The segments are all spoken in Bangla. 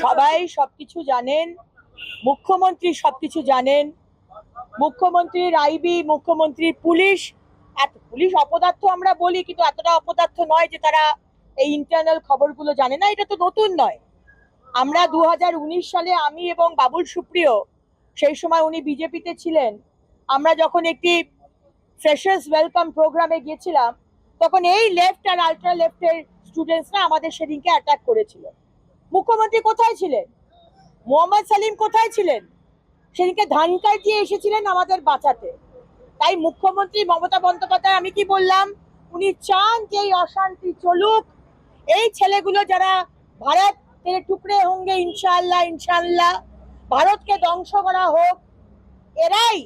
সবাই সবকিছু জানেন, মুখ্যমন্ত্রী সবকিছু জানেন। মুখ্যমন্ত্রীর আইবি, মুখ্যমন্ত্রীর পুলিশ, পুলিশ অপদার্থ আমরা বলি, কিন্তু এতটা অপদার্থ নয় যে তারা এই ইন্টারনাল খবরগুলো জানে না। এটা তো নতুন নয়। আমরা 2019 সালে আমি এবং বাবুল সুপ্রিয়, সেই সময় উনি বিজেপিতে ছিলেন, আমরা যখন একটি ফ্রেশার্স ওয়েলকাম প্রোগ্রামে গিয়েছিলাম, তখন এই লেফট আর আল্ট্রা লেফটের স্টুডেন্টসরা আমাদের সেদিনকে অ্যাটাক করেছিল। মুখ্যমন্ত্রী কোথায় ছিলেন? মোহাম্মদ সালিম কোথায় ছিলেন? সেদিনকে ধান কাটিয়ে এসেছিলেন আমাদের বাঁচাতে। তাই মুখ্যমন্ত্রী মমতা বন্দ্যোপাধ্যায়, আমি কি বললাম, উনি চান যে এই অশান্তি চলুক। এই ছেলেগুলো যারা ভারত তেরে টুকরে হোঙ্গে ইনশাআল্লাহ ইনশাআল্লাহ, ভারতকে ধ্বংস করা হোক, এরাই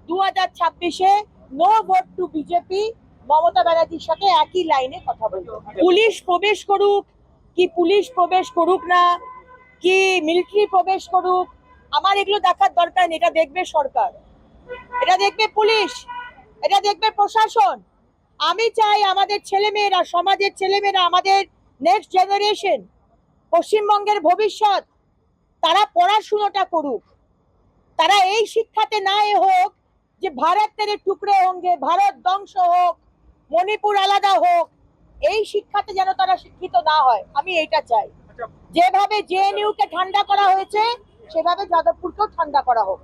2026-এ no vote to BJP Mamata ব্যানার্জির সাথে একই লাইনে কথা বলবে। পুলিশ প্রবেশ করুক কি পুলিশ প্রবেশ করুক না, কি মিলিটারি প্রবেশ করুক, আমার এগুলো দেখার দরকার নেই। এটা দেখবে সরকার, এটা দেখবে পুলিশ, এটা দেখবে প্রশাসন। আমি চাই আমাদের ছেলেমেয়েরা, সমাজের ছেলেমেয়েরা, আমাদের নেক্সট জেনারেশন, পশ্চিমবঙ্গের ভবিষ্যৎ, তারা পড়াশুনোটা করুক। তারা এই শিক্ষাতে না হোক যে ভারত তেরে টুকরে হোঙ্গে, ভারত ধ্বংস হোক, মণিপুর আলাদা হোক। এই শিক্ষাতে যেন তারা শিক্ষিত না হয়, আমি এইটা চাই। যেভাবে জেএনইউ কে ঠান্ডা করা হয়েছে, সেভাবে যাদবপুরকেও ঠান্ডা করা হোক।